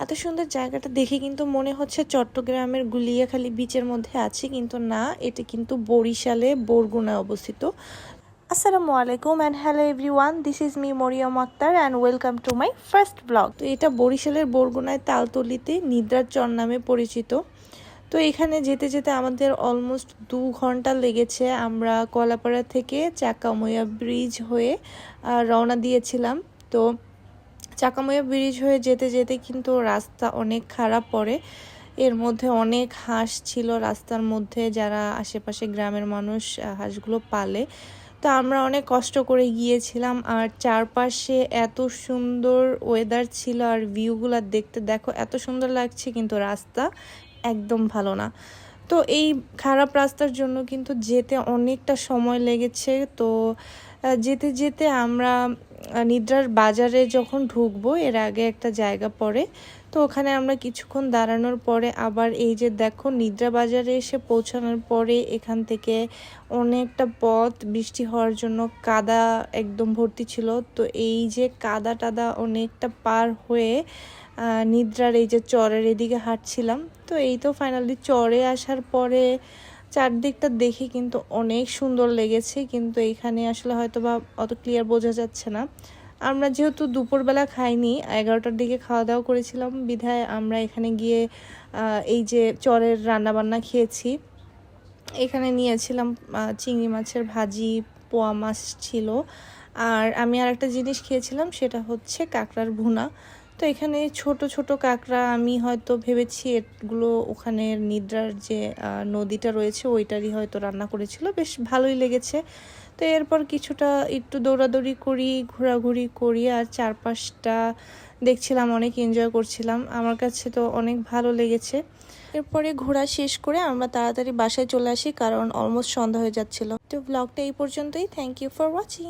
এত সুন্দর জায়গাটা দেখে কিন্তু মনে হচ্ছে চট্টগ্রামের গুলিয়াখালী বিচের মধ্যে আছি, কিন্তু না, এটা কিন্তু বরিশালে বরগুনায় অবস্থিত। আসসালামু আলাইকুম and hello everyone, this is me Mariam Akter and welcome to my first blog. তো এটা বরিশালের বরগুনায় তালতলিতে নিদ্রার চর নামে পরিচিত। তো এখানে যেতে যেতে আমাদের অলমোস্ট 2 ঘন্টা লেগেছে। আমরা কলাপাড়া থেকে চাকামইয়া ব্রিজ হয়ে রওনা দিয়েছিলাম। তো চাকামইয়া ব্রিজ হয়ে যেতে যেতে কিন্তু রাস্তা অনেক খারাপ পড়ে। এর মধ্যে অনেক হাঁস ছিল রাস্তার মধ্যে, যারা আশেপাশে গ্রামের মানুষ হাঁসগুলো পালে। তো আমরা অনেক কষ্ট করে গিয়েছিলাম, আর চারপাশে এত সুন্দর ওয়েদার ছিল আর ভিউগুলো দেখতে দেখো এত সুন্দর লাগছে, কিন্তু রাস্তা একদম ভালো না। তো এই খারাপ রাস্তার জন্য কিন্তু যেতে অনেকটা সময় লেগেছে। তো যেতে যেতে আমরা নিদ্রার বাজারে যখন ঢুকবো এর আগে একটা জায়গা পড়ে, তো ওখানে আমরা কিছুক্ষণ দাঁড়ানোর পরে আবার এই যে দেখো নিদ্রা বাজারে এসে পৌঁছানোর পরে এখান থেকে অনেকটা পথ বৃষ্টি হওয়ার জন্য কাদা একদম ভর্তি ছিল। তো এই যে কাদা টাদা অনেকটা পার হয়ে নিদ্রার এই যে চরের এদিকে হাঁটছিলাম। তো এই তো ফাইনালি চরে আসার পরে চারদিকটা দেখে কিন্তু অনেক সুন্দর লেগেছে, কিন্তু এইখানে আসলে হয়তো বা অত ক্লিয়ার বোঝা যাচ্ছে না। আমরা যেহেতু দুপুরবেলা খাইনি, 11টার দিকে খাওয়া দাওয়া করেছিলাম, বিধায় আমরা এখানে গিয়ে এই যে চরের রান্নাবান্না খেয়েছি। এখানে নিয়েছিলাম চিংড়ি মাছের ভাজি, পোয়া মাছ ছিল, আর আমি আর একটা জিনিস খেয়েছিলাম, সেটা হচ্ছে কাঁকড়ার ভুনা। তো এখানে ছোট ছোট কাঁকড়া, আমি হয়তো ভেবেছি এগুলো ওখানে নিদ্রার যে নদীটা রয়েছে ওইটারই হয়তো রান্না করেছিল, বেশ ভালোই লেগেছে। তো এরপর কিছুটা একটু দৌড়াদৌড়ি করি, ঘোরাঘুরি করি, আর চারপাশটা দেখছিলাম, অনেক এনজয় করছিলাম। আমার কাছে তো অনেক ভালো লেগেছে। এরপরে ঘোরা শেষ করে আমরা তাড়াতাড়ি বাসায় চলে আসি, কারণ অলমোস্ট সন্ধ্যা হয়ে যাচ্ছিল। তো ব্লগটা এই পর্যন্তই। Thank you for watching.